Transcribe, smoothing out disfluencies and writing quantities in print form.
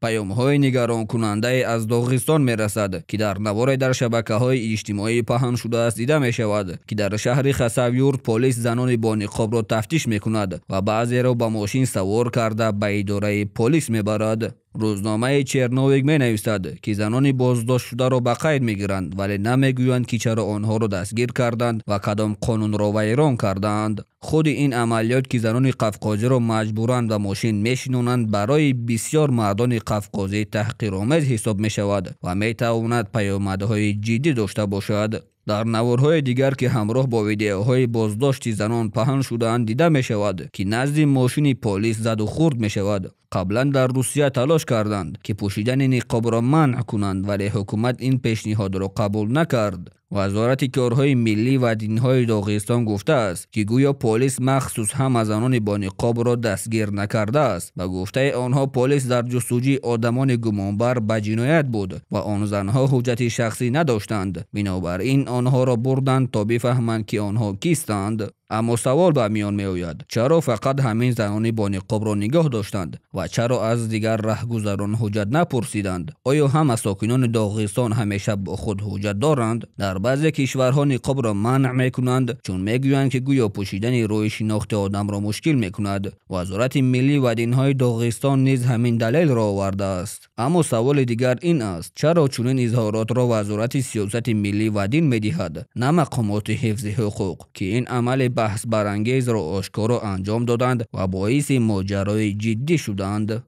پیام‌های نگران‌کننده از داغستان می‌رسد که در نوار در شبکه‌های اجتماعی پهن شده است دیده می‌شود که در شهر خساویورد پلیس زنان با نقاب را تفتیش می‌کند و بعضی را به ماشین سوار کرده به اداره پلیس می‌برد. روزنامه چرنویگ می نویسد که زنان بازداشت شده را به قید میگیرند ولی نمیگویند که چرا آنها را دستگیر کردند و کدام قانون را ویران کردند. خود این عملیات که زنان قفقازی را مجبورند و ماشین میشینانند برای بسیار مردان قفقازی تحقیرآمیز حساب می شود و می تواند پیامدهای جدی داشته باشد. در نوارهای دیگر که همراه با ویدیوهای بازداشت زنان پهن شده‌اند دیده می شود که نزد ماشین پلیس زد و خورد می شود. قبلا در روسیه تلاش کردند که پوشیدن نقاب را منع کنند ولی حکومت این پیشنهاد را قبول نکرد. وزارت کارهای ملی و دینهای داغستان گفته است که گویا پلیس مخصوص هم زنان با نقاب را دستگیر نکرده است. به گفته آنها پلیس در جستجوی آدمان گمانبر به جنایت بود و آن زنها حجت شخصی نداشتند، بنابراین آنها را بردند تا بفهمند که آنها کیستند. اما سوال به میان می آید چرا فقط همین زنان با نقاب را نگاه داشتند و چرا از دیگر رهگذران حجت نپرسیدند؟ آیا هم ساکنان داغستان همیشه با خود حجت دارند؟ در بعضی کشورها نقاب را منع می کنند چون می گویند که گویا پوشیدن روی شناخت آدم را مشکل می کند. وزارت ملی و دینهای داغستان نیز همین دلیل را آورده است. اما سوال دیگر این است چرا چنین اظهارات را وزارت سیاست ملی و دین می دهد نه مقامات حفظ حقوق که این عمل بحث برانگیز را آشکارا انجام دادند و باعث ماجرای جدی شدند؟